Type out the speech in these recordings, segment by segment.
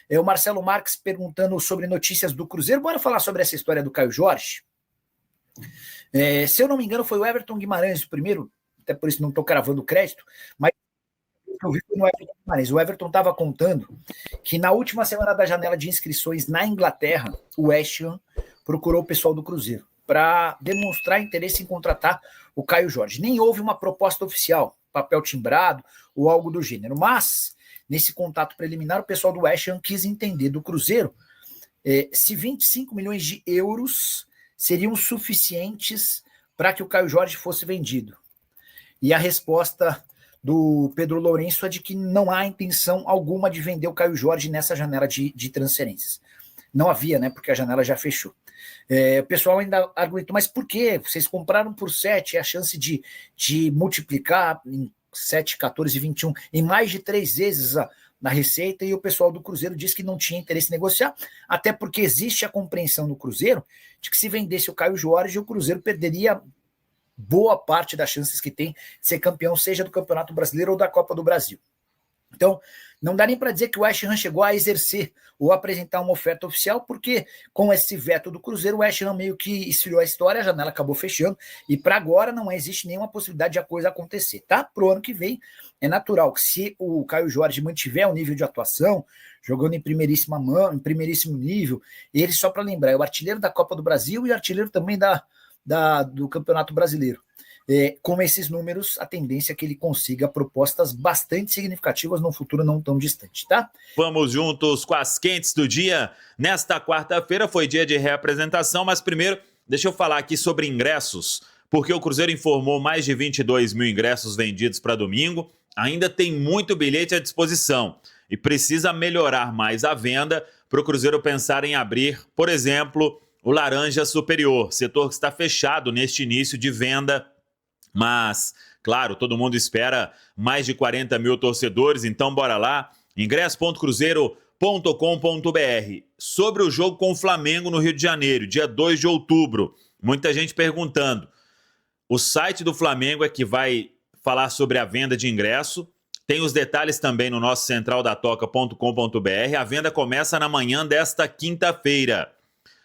O Marcelo Marques perguntando sobre notícias do Cruzeiro. Bora falar sobre essa história do Caio Jorge? Se eu não me engano, foi o Everton Guimarães o primeiro, até por isso não estou cravando o crédito, mas eu vi foi no Everton Guimarães. O Everton estava contando que na última semana da janela de inscrições na Inglaterra, o West Ham procurou o pessoal do Cruzeiro para demonstrar interesse em contratar o Caio Jorge. Nem houve uma proposta oficial, papel timbrado ou algo do gênero, mas nesse contato preliminar o pessoal do West Ham quis entender do Cruzeiro se 25 milhões de euros seriam suficientes para que o Caio Jorge fosse vendido. E a resposta do Pedro Lourenço é de que não há intenção alguma de vender o Caio Jorge nessa janela de transferências. Não havia, né? Porque a janela já fechou. O pessoal ainda argumentou, mas por quê? Vocês compraram por 7, a chance de multiplicar em 7, 14, 21, em mais de 3 vezes na receita, e o pessoal do Cruzeiro disse que não tinha interesse em negociar, até porque existe a compreensão no Cruzeiro de que se vendesse o Caio Jorge, o Cruzeiro perderia boa parte das chances que tem de ser campeão, seja do Campeonato Brasileiro ou da Copa do Brasil. Então, não dá nem para dizer que o West Ham chegou a exercer ou apresentar uma oferta oficial, porque com esse veto do Cruzeiro, o West Ham meio que esfriou a história, a janela acabou fechando, e para agora não existe nenhuma possibilidade de a coisa acontecer, tá? Pro ano que vem, é natural que se o Caio Jorge mantiver o nível de atuação, jogando em primeiríssima mão, em primeiríssimo nível, ele, só para lembrar, é o artilheiro da Copa do Brasil e artilheiro também do Campeonato Brasileiro. Com esses números, a tendência é que ele consiga propostas bastante significativas num futuro não tão distante, tá? Vamos juntos com as quentes do dia. Nesta quarta-feira foi dia de reapresentação, mas primeiro, deixa eu falar aqui sobre ingressos, porque o Cruzeiro informou mais de 22 mil ingressos vendidos para domingo, ainda tem muito bilhete à disposição e precisa melhorar mais a venda para o Cruzeiro pensar em abrir, por exemplo, o Laranja Superior, setor que está fechado neste início de venda. Mas, claro, todo mundo espera mais de 40 mil torcedores, então bora lá, ingresso.cruzeiro.com.br. Sobre o jogo com o Flamengo no Rio de Janeiro, dia 2 de outubro, muita gente perguntando. O site do Flamengo é que vai falar sobre a venda de ingresso, tem os detalhes também no nosso centraldatoca.com.br. A venda começa na manhã desta quinta-feira.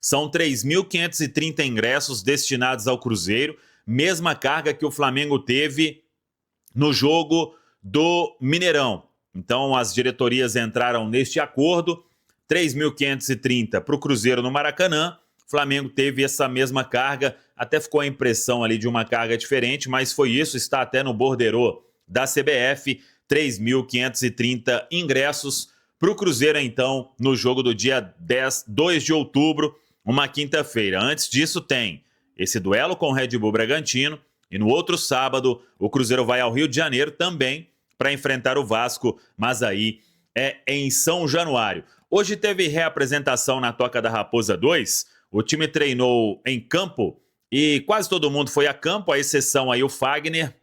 São 3.530 ingressos destinados ao Cruzeiro, mesma carga que o Flamengo teve no jogo do Mineirão. Então, as diretorias entraram neste acordo, 3.530 para o Cruzeiro no Maracanã. O Flamengo teve essa mesma carga, até ficou a impressão ali de uma carga diferente, mas foi isso, está até no borderô da CBF, 3.530 ingressos para o Cruzeiro, então, no jogo do dia 2 de outubro, uma quinta-feira. Antes disso, tem esse duelo com o Red Bull Bragantino, e no outro sábado o Cruzeiro vai ao Rio de Janeiro também para enfrentar o Vasco, mas aí é em São Januário. Hoje teve reapresentação na Toca da Raposa 2, o time treinou em campo e quase todo mundo foi a campo, à exceção aí o Fagner,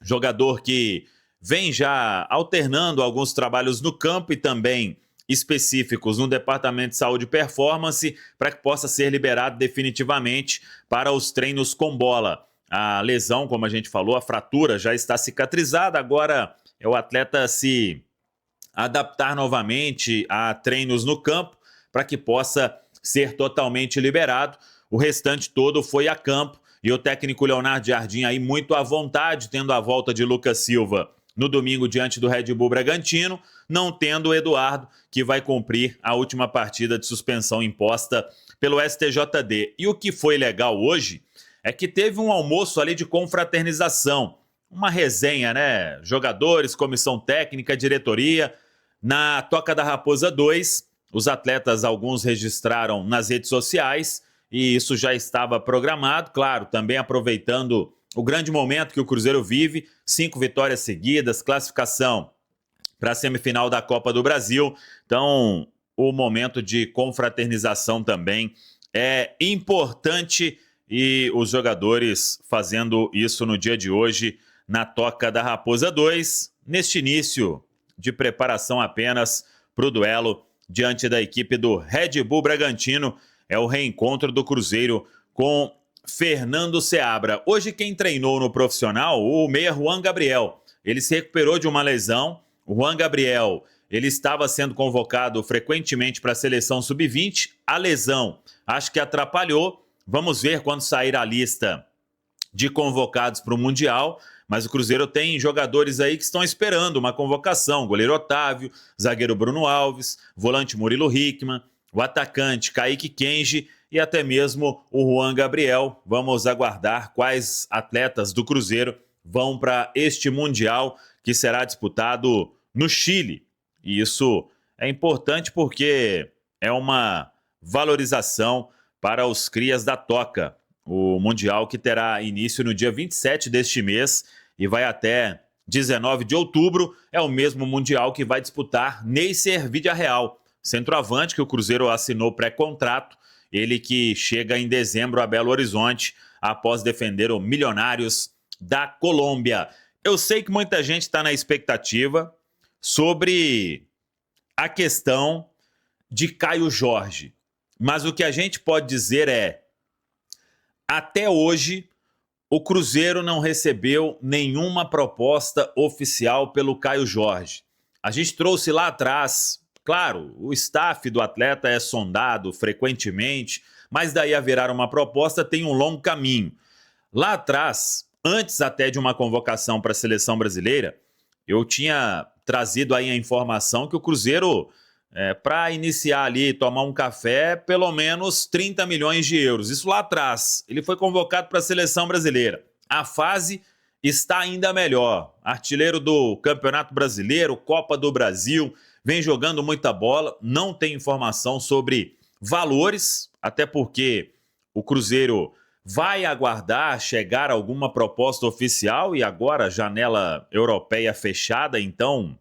jogador que vem já alternando alguns trabalhos no campo e também específicos no Departamento de Saúde e Performance para que possa ser liberado definitivamente para os treinos com bola. A lesão, como a gente falou, a fratura já está cicatrizada, agora é o atleta se adaptar novamente a treinos no campo para que possa ser totalmente liberado. O restante todo foi a campo e o técnico Leonardo Jardim aí muito à vontade, tendo a volta de Lucas Silva no domingo diante do Red Bull Bragantino, não tendo o Eduardo, que vai cumprir a última partida de suspensão imposta pelo STJD. E o que foi legal hoje é que teve um almoço ali de confraternização, uma resenha, né? Jogadores, comissão técnica, diretoria. Na Toca da Raposa 2, os atletas, alguns registraram nas redes sociais, e isso já estava programado, claro, também aproveitando o grande momento que o Cruzeiro vive, 5 vitórias seguidas, classificação para a semifinal da Copa do Brasil. Então, o momento de confraternização também é importante e os jogadores fazendo isso no dia de hoje na Toca da Raposa 2, neste início de preparação apenas para o duelo diante da equipe do Red Bull Bragantino. É o reencontro do Cruzeiro com Fernando Seabra. Hoje quem treinou no profissional, o meia Juan Gabriel. Ele se recuperou de uma lesão. O Juan Gabriel, ele estava sendo convocado frequentemente para a seleção sub-20. A lesão acho que atrapalhou. Vamos ver quando sair a lista de convocados para o Mundial, mas o Cruzeiro tem jogadores aí que estão esperando uma convocação. Goleiro Otávio, zagueiro Bruno Alves, volante Murilo Hickman, o atacante Kaique Kenji e até mesmo o Juan Gabriel. Vamos aguardar quais atletas do Cruzeiro vão para este Mundial que será disputado no Chile. E isso é importante porque é uma valorização para os crias da Toca. O Mundial que terá início no dia 27 deste mês e vai até 19 de outubro. É o mesmo Mundial que vai disputar Neisser Vidiarreal, centroavante que o Cruzeiro assinou pré-contrato. Ele que chega em dezembro a Belo Horizonte após defender o Milionários da Colômbia. Eu sei que muita gente está na expectativa sobre a questão de Caio Jorge. Mas o que a gente pode dizer é, até hoje, o Cruzeiro não recebeu nenhuma proposta oficial pelo Caio Jorge. A gente trouxe lá atrás, claro, o staff do atleta é sondado frequentemente, mas daí a virar uma proposta tem um longo caminho. Lá atrás, antes até de uma convocação para a seleção brasileira, eu tinha trazido aí a informação que o Cruzeiro, para iniciar ali, tomar um café, pelo menos 30 milhões de euros. Isso lá atrás. Ele foi convocado para a seleção brasileira. A fase está ainda melhor. Artilheiro do Campeonato Brasileiro, Copa do Brasil, vem jogando muita bola. Não tem informação sobre valores, até porque o Cruzeiro vai aguardar chegar alguma proposta oficial e agora janela europeia fechada, então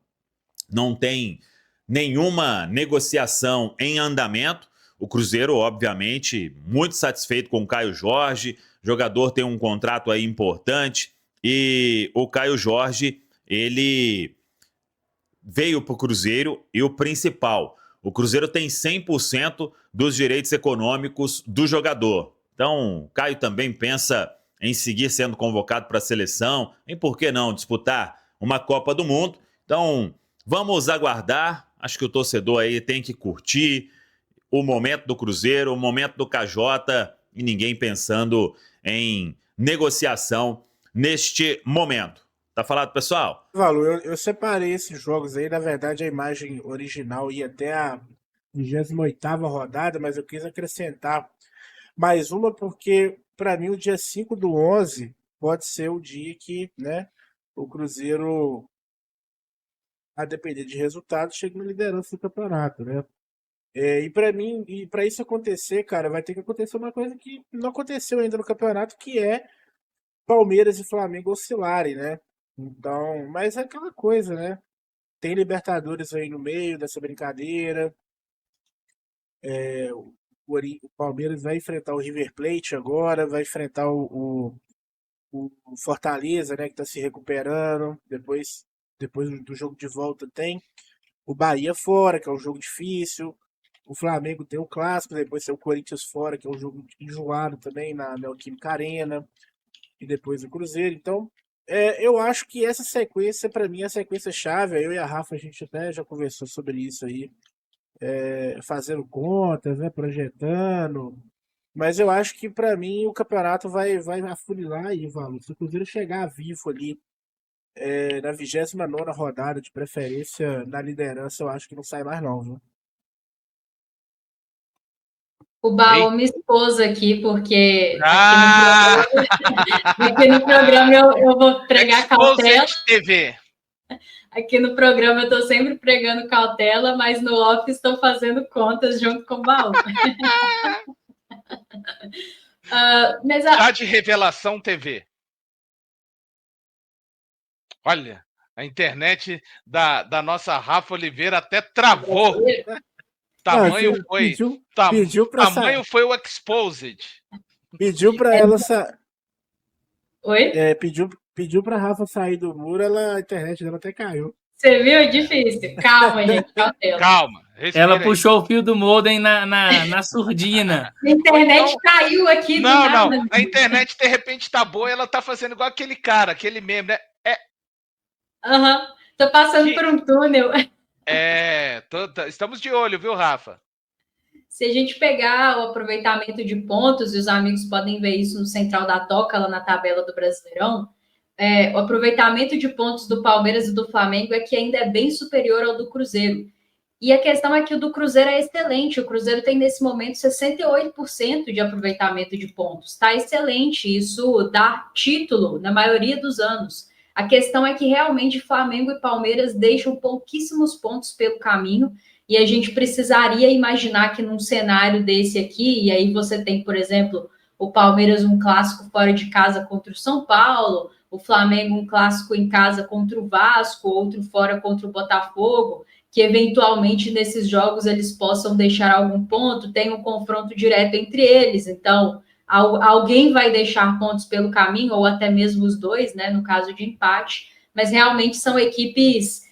não tem nenhuma negociação em andamento. O Cruzeiro, obviamente, muito satisfeito com o Caio Jorge, o jogador tem um contrato aí importante e o Caio Jorge, ele veio para o Cruzeiro e o principal, o Cruzeiro tem 100% dos direitos econômicos do jogador. Então, Caio também pensa em seguir sendo convocado para a seleção, e por que não disputar uma Copa do Mundo. Então, vamos aguardar. Acho que o torcedor aí tem que curtir o momento do Cruzeiro, o momento do KJ, e ninguém pensando em negociação neste momento. Tá falado, pessoal? Valor, eu separei esses jogos aí, na verdade a imagem original ia até a 28ª rodada, mas eu quis acrescentar mais uma porque, para mim, o dia 5/11 pode ser o dia que, né, o Cruzeiro, a depender de resultados, chega na liderança do campeonato, né? E para mim, e para isso acontecer, cara, vai ter que acontecer uma coisa que não aconteceu ainda no campeonato, que é Palmeiras e Flamengo oscilarem, né? Então, mas é aquela coisa, né? Tem Libertadores aí no meio dessa brincadeira. O Palmeiras vai enfrentar o River Plate agora, vai enfrentar o Fortaleza, né, que está se recuperando. Depois do jogo de volta tem o Bahia fora, que é um jogo difícil. O Flamengo tem o Clássico, depois tem o Corinthians fora, que é um jogo enjoado também na Neoquímica Arena. E depois o Cruzeiro. Então, eu acho que essa sequência, para mim, é a sequência chave. Eu e a Rafa, a gente até já conversou sobre isso aí. Fazendo contas, né, projetando. Mas eu acho que, para mim, o campeonato vai afunilar aí, Valor. Se o Cruzeiro chegar vivo ali na 29ª rodada, de preferência na liderança, eu acho que não sai mais não, viu? O Baú me expôs aqui, porque Ah! aqui no programa eu vou pregar cautela. TV. Aqui no programa eu estou sempre pregando cautela, mas no off estou fazendo contas junto com o Baú. Já de Revelação TV. Olha, a internet da nossa Rafa Oliveira até travou. Tamanho foi o exposed. Pediu para ela Oi? Pediu para Rafa sair do muro, a internet dela até caiu. Você viu? É difícil. Calma, gente, cautela. Calma. Ela puxou o fio do modem na surdina. A internet caiu aqui. Não. A internet de repente tá boa e ela tá fazendo igual aquele cara, aquele meme, né? Tô passando por um túnel. Estamos de olho, viu, Rafa? Se a gente pegar o aproveitamento de pontos, e os amigos podem ver isso no Central da Toca, lá na tabela do Brasileirão, o aproveitamento de pontos do Palmeiras e do Flamengo é que ainda é bem superior ao do Cruzeiro. E a questão é que o do Cruzeiro é excelente. O Cruzeiro tem, nesse momento, 68% de aproveitamento de pontos. Está excelente. Isso dá título na maioria dos anos. A questão é que, realmente, Flamengo e Palmeiras deixam pouquíssimos pontos pelo caminho. E a gente precisaria imaginar que num cenário desse aqui, e aí você tem, por exemplo, o Palmeiras um clássico fora de casa contra o São Paulo, o Flamengo um clássico em casa contra o Vasco, outro fora contra o Botafogo, que eventualmente nesses jogos eles possam deixar algum ponto, tem um confronto direto entre eles, então alguém vai deixar pontos pelo caminho, ou até mesmo os dois, né, no caso de empate, mas realmente são equipes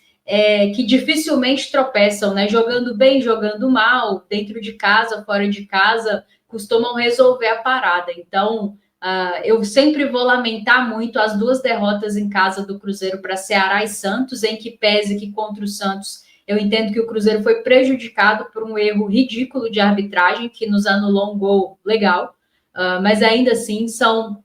que dificilmente tropeçam, né, jogando bem, jogando mal, dentro de casa, fora de casa, costumam resolver a parada, então eu sempre vou lamentar muito as 2 derrotas em casa do Cruzeiro para Ceará e Santos, em que pese que contra o Santos eu entendo que o Cruzeiro foi prejudicado por um erro ridículo de arbitragem, que nos anulou um gol legal, mas ainda assim são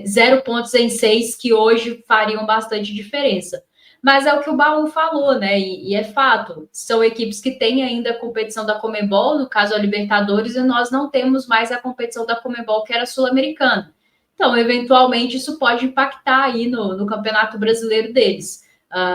0 pontos em 6 que hoje fariam bastante diferença. Mas é o que o Baú falou, né? E é fato, são equipes que têm ainda a competição da Conmebol, no caso a Libertadores, e nós não temos mais a competição da Conmebol, que era sul-americana. Então, eventualmente, isso pode impactar aí no Campeonato Brasileiro deles.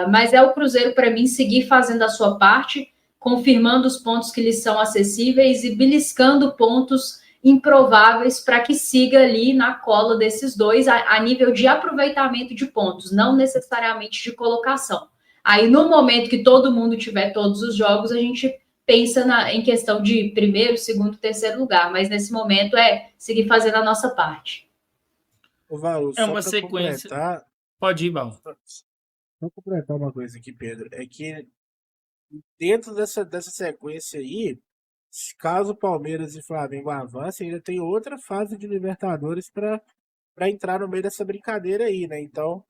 Mas é o Cruzeiro, para mim, seguir fazendo a sua parte, confirmando os pontos que lhes são acessíveis e beliscando pontos improváveis para que siga ali na cola desses dois a nível de aproveitamento de pontos, não necessariamente de colocação. Aí, no momento que todo mundo tiver todos os jogos, a gente pensa em questão de primeiro, segundo, terceiro lugar, mas nesse momento é seguir fazendo a nossa parte. Ô, Valu, É só uma para sequência. completar, Pode ir, Bal. Vou completar uma coisa aqui, Pedro. É que dentro dessa sequência aí, caso Palmeiras e Flamengo avancem, ainda tem outra fase de Libertadores para entrar no meio dessa brincadeira aí, né? Então,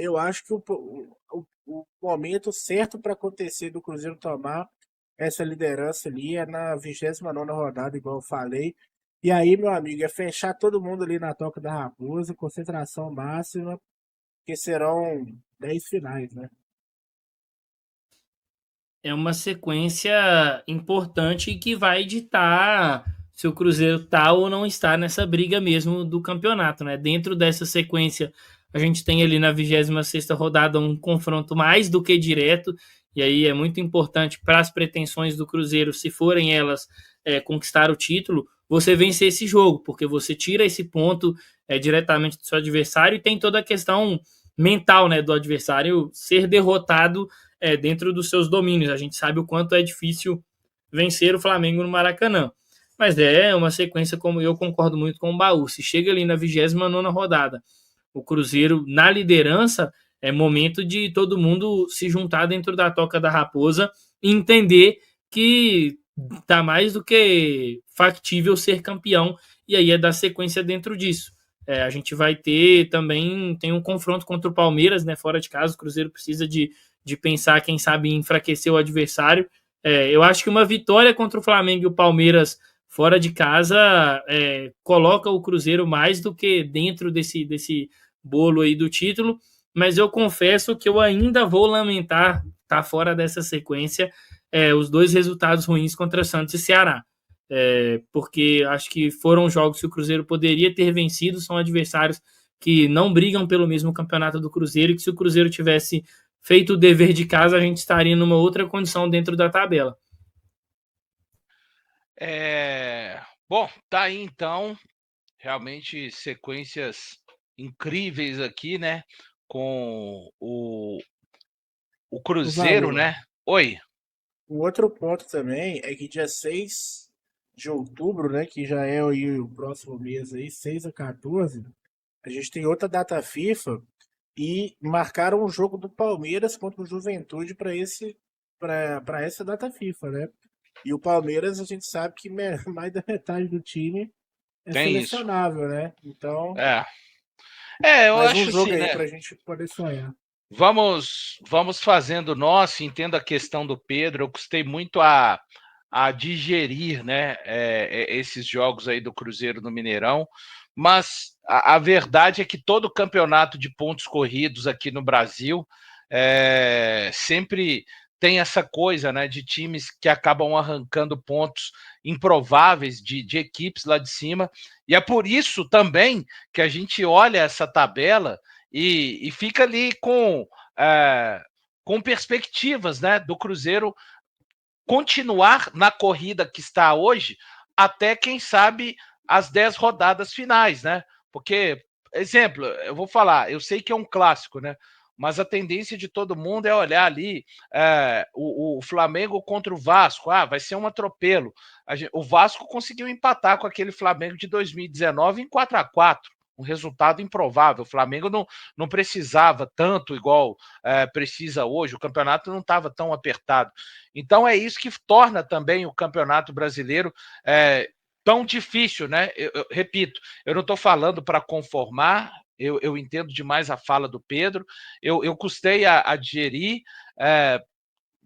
eu acho que o momento certo para acontecer do Cruzeiro tomar essa liderança ali é na 29ª rodada, igual eu falei. E aí, meu amigo, é fechar todo mundo ali na Toca da Raposa, concentração máxima, que serão 10 finais, né? É uma sequência importante que vai ditar se o Cruzeiro está ou não está nessa briga mesmo do campeonato, né? Dentro dessa sequência, a gente tem ali na 26ª rodada um confronto mais do que direto, e aí é muito importante para as pretensões do Cruzeiro, se forem elas conquistar o título, você vencer esse jogo, porque você tira esse ponto diretamente do seu adversário e tem toda a questão mental, né, do adversário ser derrotado dentro dos seus domínios. A gente sabe o quanto é difícil vencer o Flamengo no Maracanã. Mas é uma sequência, como eu concordo muito com o Baú. Se chega ali na 29ª rodada, o Cruzeiro na liderança, é momento de todo mundo se juntar dentro da Toca da Raposa e entender que tá mais do que factível ser campeão, e aí é dar sequência dentro disso. A gente vai ter também, tem um confronto contra o Palmeiras, né, fora de casa. O Cruzeiro precisa de pensar, quem sabe, em enfraquecer o adversário. Eu acho que uma vitória contra o Flamengo e o Palmeiras fora de casa coloca o Cruzeiro mais do que dentro desse bolo aí do título, mas eu confesso que eu ainda vou lamentar estar fora dessa sequência os 2 resultados ruins contra Santos e Ceará. Porque acho que foram jogos que o Cruzeiro poderia ter vencido, são adversários que não brigam pelo mesmo campeonato do Cruzeiro, e que se o Cruzeiro tivesse feito o dever de casa, a gente estaria numa outra condição dentro da tabela. Bom, tá aí então, realmente sequências incríveis aqui, né? Com o Cruzeiro, né? Oi. O outro ponto também é que dia 6 de outubro, né, que já é aí o próximo mês aí, 6 a 14, a gente tem outra data FIFA e marcaram o jogo do Palmeiras contra o Juventude para essa data FIFA, né? E o Palmeiras, a gente sabe que mais da metade do time é Tem selecionável, né? Então, eu mais acho um jogo assim, aí né? pra gente poder sonhar. Vamos fazendo o nosso, entendo a questão do Pedro, eu custei muito a digerir, né, esses jogos aí do Cruzeiro no Mineirão, mas a verdade é que todo campeonato de pontos corridos aqui no Brasil sempre tem essa coisa, né, de times que acabam arrancando pontos improváveis de equipes lá de cima, e é por isso também que a gente olha essa tabela e fica ali com perspectivas, né, do Cruzeiro continuar na corrida que está hoje, até, quem sabe, as 10 rodadas finais, né? Porque, exemplo, eu vou falar, eu sei que é um clássico, né? Mas a tendência de todo mundo é olhar ali o Flamengo contra o Vasco. Ah, vai ser um atropelo. O Vasco conseguiu empatar com aquele Flamengo de 2019 em 4-4, um resultado improvável. O Flamengo não precisava tanto igual precisa hoje, o campeonato não estava tão apertado. Então é isso que torna também o Campeonato Brasileiro tão difícil, né? Eu repito, eu não estou falando para conformar, eu entendo demais a fala do Pedro, eu custei a digerir,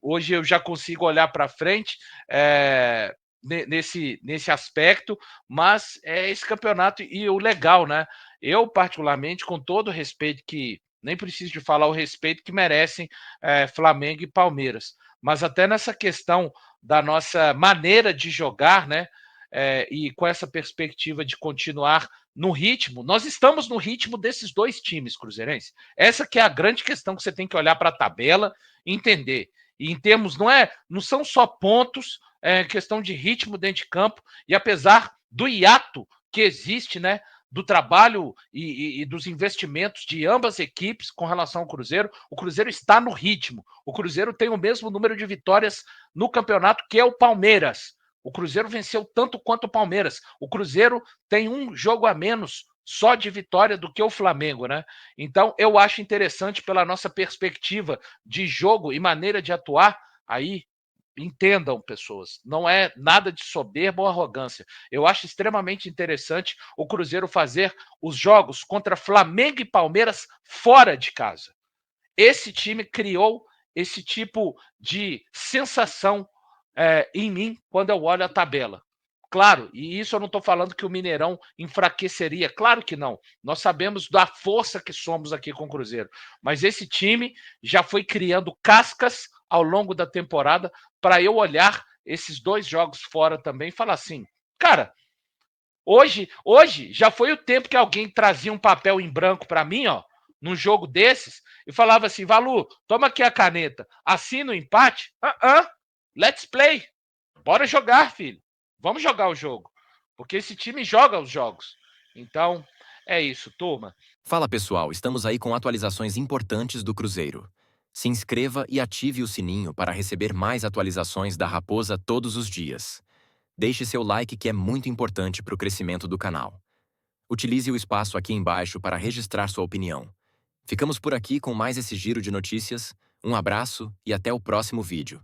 hoje eu já consigo olhar para frente nesse aspecto, mas é esse campeonato e o legal, né? Eu, particularmente, com todo o respeito que, nem preciso de falar o respeito que merecem Flamengo e Palmeiras, mas até nessa questão da nossa maneira de jogar, né? E com essa perspectiva de continuar no ritmo, nós estamos no ritmo desses dois times cruzeirenses. Essa que é a grande questão que você tem que olhar para a tabela e entender. E em termos, não são só pontos, questão de ritmo dentro de campo, e apesar do hiato que existe, né, do trabalho e dos investimentos de ambas equipes com relação ao Cruzeiro, o Cruzeiro está no ritmo. O Cruzeiro tem o mesmo número de vitórias no campeonato que é o Palmeiras. O Cruzeiro venceu tanto quanto o Palmeiras. O Cruzeiro tem um jogo a menos só de vitória do que o Flamengo, né? Então, eu acho interessante pela nossa perspectiva de jogo e maneira de atuar. Aí, entendam, pessoas, não é nada de soberba ou arrogância. Eu acho extremamente interessante o Cruzeiro fazer os jogos contra Flamengo e Palmeiras fora de casa. Esse time criou esse tipo de sensação em mim quando eu olho a tabela. Claro, e isso eu não estou falando que o Mineirão enfraqueceria, claro que não. Nós sabemos da força que somos aqui com o Cruzeiro, mas esse time já foi criando cascas ao longo da temporada para eu olhar esses dois jogos fora também e falar assim, cara, hoje já foi o tempo que alguém trazia um papel em branco para mim, ó, num jogo desses, e falava assim, Valu, toma aqui a caneta, assina o empate, let's play, bora jogar, filho. Vamos jogar o jogo, porque esse time joga os jogos. Então, é isso, turma. Fala pessoal, estamos aí com atualizações importantes do Cruzeiro. Se inscreva e ative o sininho para receber mais atualizações da Raposa todos os dias. Deixe seu like que é muito importante para o crescimento do canal. Utilize o espaço aqui embaixo para registrar sua opinião. Ficamos por aqui com mais esse giro de notícias. Um abraço e até o próximo vídeo.